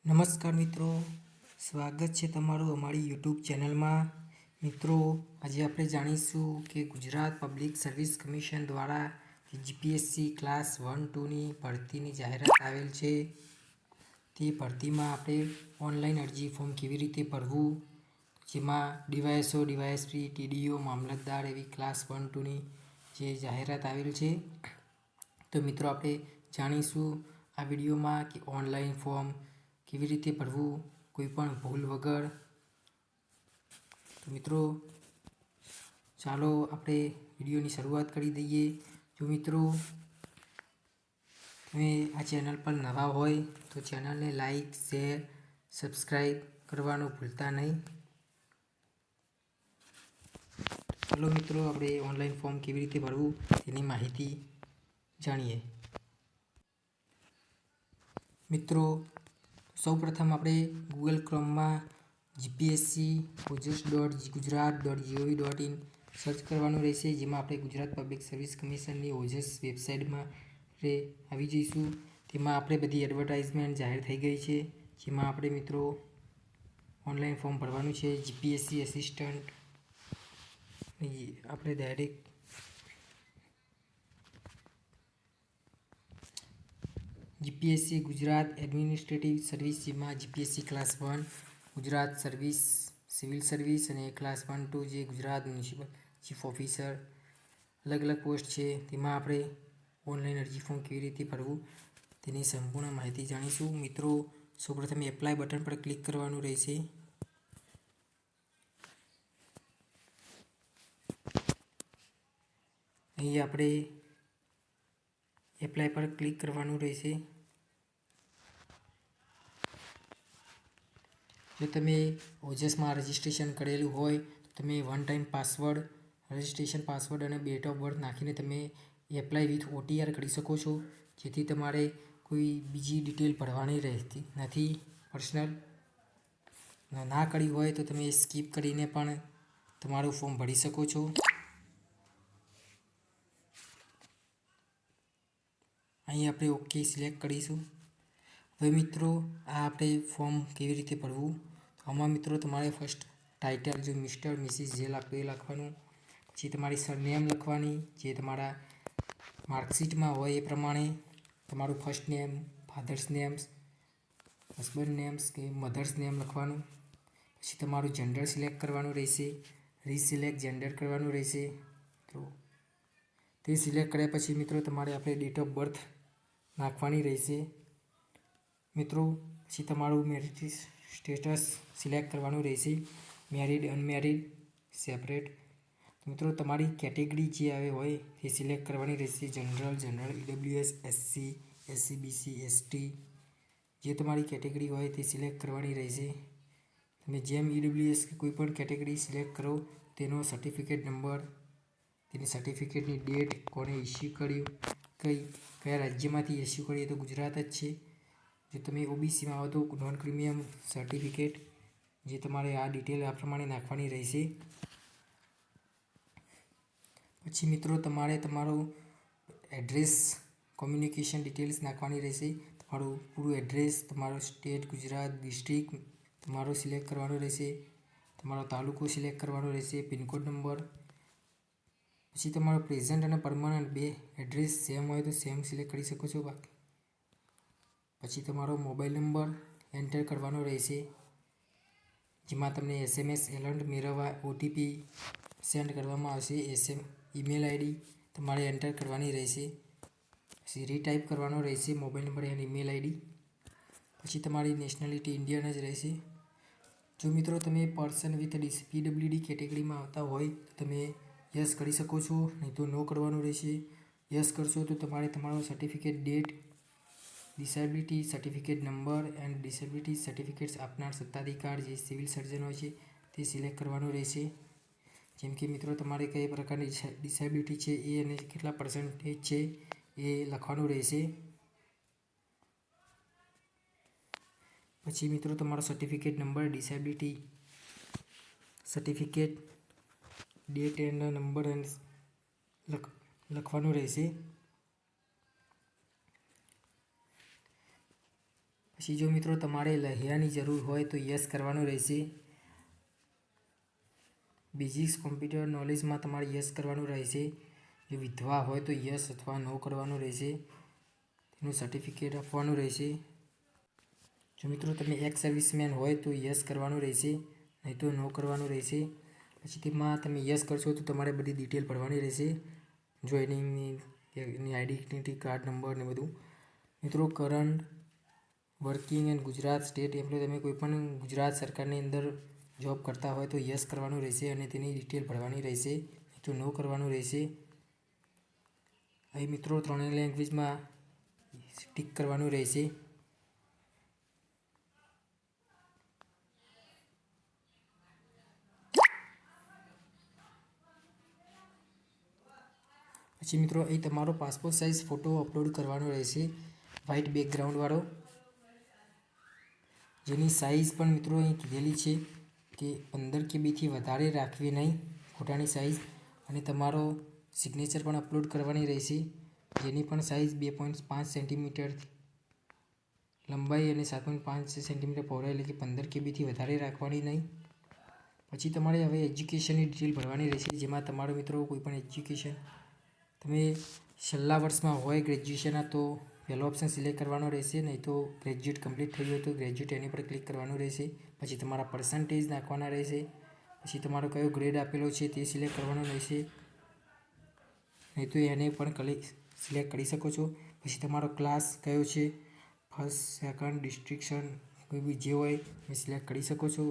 નમસ્કાર મિત્રો, સ્વાગત છે તમારું અમારી યુટ્યુબ ચેનલમાં. મિત્રો, આજે આપણે જાણીશું કે ગુજરાત પબ્લિક સર્વિસ કમિશન દ્વારા જીપીએસસી ક્લાસ 1-2ની ભરતીની જાહેરાત આવેલ છે. તે ભરતીમાં આપણે ઓનલાઈન અરજી ફોર્મ કેવી રીતે ભરવું, જેમાં ડીવાયએસઓ, ડીવાયએસપી, ટીડીઓ, મામલતદાર એવી ક્લાસ 1-2ની જે જાહેરાત આવેલ છે. તો મિત્રો, આપણે જાણીશું આ વિડીયોમાં કે ઓનલાઈન ફોર્મ કેવી રીતે ભરવું કોઈ પણ ભૂલ વગર. તો મિત્રો, ચાલો આપણે વિડીયોની શરૂઆત કરી દઈએ. જો મિત્રો તમે આ ચેનલ પર નવા હોય તો ચેનલને લાઈક, શેર, સબસ્ક્રાઈબ કરવાનું ભૂલતા નહીં. ચાલો મિત્રો, આપણે ઓનલાઈન ફોર્મ કેવી રીતે ભરવું તેની માહિતી જાણીએ. મિત્રો, સૌપ્રથમ આપણે ગૂગલ ક્રોમમાં gpsc.ojas.gujarat.gov.in સર્ચ કરવાનું રહેશે, જેમાં આપણે ગુજરાત પબ્લિક સર્વિસ કમિશનની ઓજસ વેબસાઇટમાં આવી જઈશું. તેમાં આપણે બધી એડવર્ટાઇઝમેન્ટ જાહેર થઈ ગઈ છે, જેમાં આપણે મિત્રો ઓનલાઈન ફોર્મ ભરવાનું છે. જીપીએસસી એસિસ્ટન્ટ આપણે direct GPSC Gujarat administrative service, જેમાં GPSC class 1 Gujarat service civil service અને ક્લાસ 1-2 જે ગુજરાત મ્યુનિસિપલ ચીફ ઓફિસર અલગ અલગ પોસ્ટ છે. તેમાં આપણે ઓનલાઈન અરજી ફોર્મ કેવી રીતે ભરવું તેની સંપૂર્ણ માહિતી જાણીશું. મિત્રો, સૌપ્રથમ એપ્લાય બટન પર ક્લિક કરવાનું રહેશે. અહીં આપણે એપ્લાય પર ક્લિક કરવાનું રહેશે. જો તમે ઓજસમાં રજિસ્ટ્રેશન કરેલું હોય તો તમે one time password, registration password અને ડેટ ઓફ બર્થ નાખીને તમે એપ્લાય વિથ OTR કરી શકો છો, જેથી તમારે કોઈ બીજી ડિટેલ ભરવાની રહેતી નથી. પર્સનલ ના કરી હોય તો તમે સ્કીપ કરીને પણ તમારું ફોર્મ ભરી શકો છો. અહીં આપણે ઓકે સિલેક્ટ કરીશું. હવે મિત્રો, આ આપણે ફોર્મ કેવી રીતે ભરવું, તો આમાં મિત્રો તમારે ફર્સ્ટ ટાઇટલ જો મિસ્ટર, મિસિસ જે લખવું એ લખવાનું. પછી તમારી સરનેમ લખવાની, જે તમારા માર્કશીટમાં હોય એ પ્રમાણે. તમારું first name, father's names, husband names કે મધર્સ નેમ લખવાનું. પછી તમારું જેન્ડર સિલેક્ટ કરવાનું રહેશે, રીસિલેક્ટ જેન્ડર કરવાનું રહેશે. તો તે સિલેક્ટ કર્યા પછી મિત્રો તમારે આપણે ડેટ ઓફ બર્થ નાખવાની રહેશે. મિત્રો, પછી તમારું મેરિટ સ્ટેટસ સિલેક્ટ કરવાનું રહેશે, મેરિડ, અનમેરિડ, સેપરેટ. મિત્રો, તમારી કેટેગરી જે આવે હોય તે સિલેક્ટ કરવાની રહેશે. General, EWS, SC, SC, BC, ST જે તમારી કેટેગરી હોય તે સિલેક્ટ કરવાની રહેશે. તમે જેમ EWS કે કોઈ પણ કેટેગરી સિલેક્ટ કરો તેનો સર્ટિફિકેટ નંબર, તેની સર્ટિફિકેટની ડેટ, કોને ઇસ્યુ કર્યું, કયા રાજ્યમાંથી ઇસ્યુ કર્યું, તો ગુજરાત જ છે. જો તમે OBCમાં આવો તો નોન ક્રિમિયમ સર્ટિફિકેટ, જે તમારે આ ડિટેલ આ પ્રમાણે નાખવાની રહેશે. પછી મિત્રો તમારે તમારું એડ્રેસ, કોમ્યુનિકેશન ડિટેલ્સ નાખવાની રહેશે. તમારું પૂરું એડ્રેસ, તમારો સ્ટેટ ગુજરાત, ડિસ્ટ્રિક્ટ તમારો સિલેક્ટ કરવાનો રહેશે. તમારો તાલુકો સિલેક્ટ કરવાનો રહેશે, પિનકોડ નંબર. પછી તમારો પ્રેઝન્ટ અને પરમનન્ટ બે એડ્રેસ સેમ હોય તો સેમ સિલેક્ટ કરી શકો છો. પછી તમારો મોબાઈલ નંબર એન્ટર કરવાનો રહેશે, જેમાં તમને SMS એલર્ટ મેળવવા OTP સેન્ડ કરવામાં આવશે. ઈમેલ ID તમારે એન્ટર કરવાની રહેશે. પછી રીટાઈપ કરવાનો રહેશે મોબાઈલ નંબર અને ઈમેલ ID. પછી તમારી નેશનાલિટી ઇન્ડિયન જ રહેશે. જો મિત્રો તમે પર્સન વિથ PWD કેટેગરીમાં આવતા હોય તો તમે યસ કરી શકો છો, નહીં તો નો કરવાનું રહેશે. યસ કરશો તો તમારે તમારો certificate date, disability certificate number and disability certificates આપનાર સત્તાધિકાર જે સિવિલ સર્જન હોય છે તે સિલેક્ટ કરવાનું રહેશે. જેમ કે મિત્રો તમારે કઈ પ્રકારની ડિસેબિલિટી છે એ અને કેટલા પર્સન્ટેજ છે એ લખવાનું રહેશે. પછી મિત્રો તમારો certificate number, disability certificate date and number લખવાનું રહેશે. પછી જો મિત્રો તમારે લહેરાની જરૂર હોય તો યસ કરવાનું રહેશે. બેઝિક્સ કોમ્પ્યુટર નોલેજમાં તમારે યસ કરવાનું રહેશે. જો વિધવા હોય તો યસ અથવા નો કરવાનું રહેશે. તેનું સર્ટિફિકેટ આપવાનું રહેશે. જો મિત્રો તમે એક્સ સર્વિસમેન હોય તો યસ કરવાનું રહેશે, નહીં તો નો કરવાનું રહેશે. પછી તેમાં તમે યસ કરશો તો તમારે બધી ડિટેલ ભરવાની રહેશે, જોઈનિંગની, એની આઈડેન્ટિટી કાર્ડ નંબર ને બધું. મિત્રો current working and Gujarat state employ, તમે કોઈ પણ ગુજરાત સરકારની અંદર જોબ કરતા હોય તો યસ કરવાનું રહેશે અને તેની ડિટેલ ભરવાની રહેશે, નહીં તો નો કરવાનું રહેશે. અહીં મિત્રો ત્રણેય લેંગ્વેજમાં ટિક કરવાનું રહેશે. પછી મિત્રો અહીં તમારો પાસપોર્ટ સાઇઝ ફોટો અપલોડ કરવાનો રહેશે, વ્હાઇટ બેકગ્રાઉન્ડવાળો, જેની સાઇઝ પણ મિત્રો અહીં કીધેલી છે કે 15 KBથી વધારે રાખવી નહીં ફોટાની સાઇઝ. અને તમારો સિગ્નેચર પણ અપલોડ કરવાની રહેશે, જેની પણ સાઇઝ 2.5 સેન્ટીમીટર લંબાઈ અને 7.5 સેન્ટીમીટર પહોળાઈ, એટલે કે 15 KBથી વધારે રાખવાની નહીં. પછી તમારે હવે એજ્યુકેશનની ડિટેલ ભરવાની રહેશે, જેમાં તમારો મિત્રો કોઈ પણ એજ્યુકેશન તમે છેલ્લા વર્ષમાં હોય ગ્રેજ્યુએશનના તો પહેલો ઓપ્શન સિલેક્ટ કરવાનો રહેશે, નહીં તો ગ્રેજ્યુએટ કમ્પ્લીટ થયું હોય તો ગ્રેજ્યુએટ એની પર ક્લિક કરવાનું રહેશે. પછી તમારા પર્સન્ટેજ નાખવાના રહેશે. પછી તમારો કયો ગ્રેડ આપેલો છે તે સિલેક્ટ કરવાનો રહેશે, નહીં તો એને પણ સિલેક્ટ કરી શકો છો. પછી તમારો ક્લાસ કયો છે, ફર્સ્ટ, સેકન્ડ, ડિસ્ટ્રિક્શન કોઈ બી જે હોય એ સિલેક્ટ કરી શકો છો.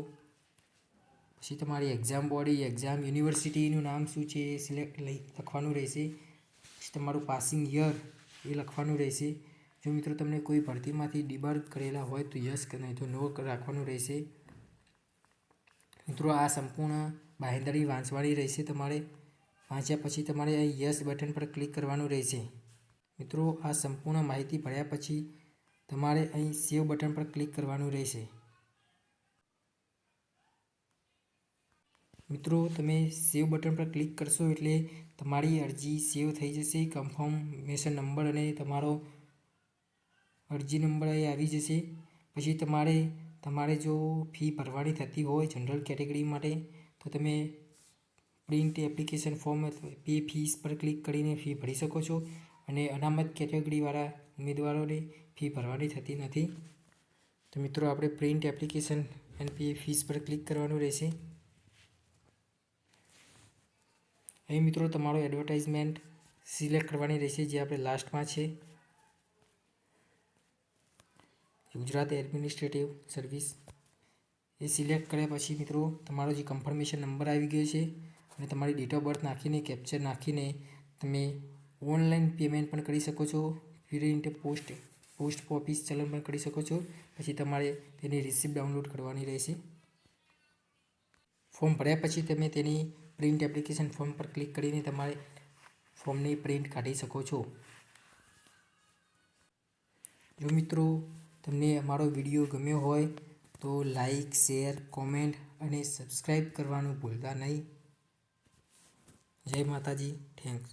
પછી તમારી એક્ઝામ બોડી, એક્ઝામ યુનિવર્સિટીનું નામ શું છે એ સિલેક્ટ લખવાનું રહેશે. પછી તમારું પાસિંગ યર એ લખવાનું રહેશે. જો મિત્રો તમને કોઈ ભરતીમાંથી ડિબાર્ગ કરેલા હોય તો યસ, નહીં તો નો રાખવાનું રહેશે. મિત્રો આ સંપૂર્ણ બાંહેધરી વાંચવાની રહેશે તમારે. વાંચ્યા પછી તમારે અહીં યસ બટન પર ક્લિક કરવાનું રહેશે. મિત્રો આ સંપૂર્ણ માહિતી ભર્યા પછી તમારે અહીં સેવ બટન પર ક્લિક કરવાનું રહેશે. મિત્રો તમે સેવ બટન પર ક્લિક કરશો એટલે તમારી અરજી સેવ થઈ જશે. કન્ફર્મેશન નંબર અને તમારો અરજી નંબર અહીં આવી જશે. પછી તમારે જો ફી ભરવાની થતી હોય જનરલ કેટેગરી માટે તો તમે print application form pay fees પર ક્લિક કરીને ફી ભરી શકો છો. અને અનામત કેટેગરીવાળા ઉમેદવારોને ફી ભરવાની થતી નથી. તો મિત્રો આપણે print application and pay fees પર ક્લિક કરવાનું રહેશે. અહીં મિત્રો તમારો એડવર્ટાઇઝમેન્ટ સિલેક્ટ કરવાની રહેશે, જે આપણે લાસ્ટમાં છે, ગુજરાત એડમિનિસ્ટ્રેટિવ સર્વિસ. એ સિલેક્ટ કર્યા પછી મિત્રો તમારો જે કન્ફર્મેશન નંબર આવી ગયો છે અને તમારી ડેટ ઓફ બર્થ નાખીને કેપ્ચર નાખીને તમે ઓનલાઈન પેમેન્ટ પણ કરી શકો છો. પ્રિન્ટ પોસ્ટ ઓફિસ ચલણ પણ કરી શકો છો. પછી તમારે તેની રિસિપ્ટ ડાઉનલોડ કરવાની રહેશે. ફોર્મ ભર્યા પછી તમે તેની પ્રિન્ટ એપ્લિકેશન ફોર્મ પર ક્લિક કરીને તમારે ફોર્મની પ્રિન્ટ કાઢી શકો છો. જો મિત્રો તમને અમારો વિડીયો ગમ્યો હોય તો લાઈક, શેર, કોમેન્ટ અને સબસ્ક્રાઈબ કરવાનું ભૂલતા નહીં. જય માતાજી. થેન્ક્સ.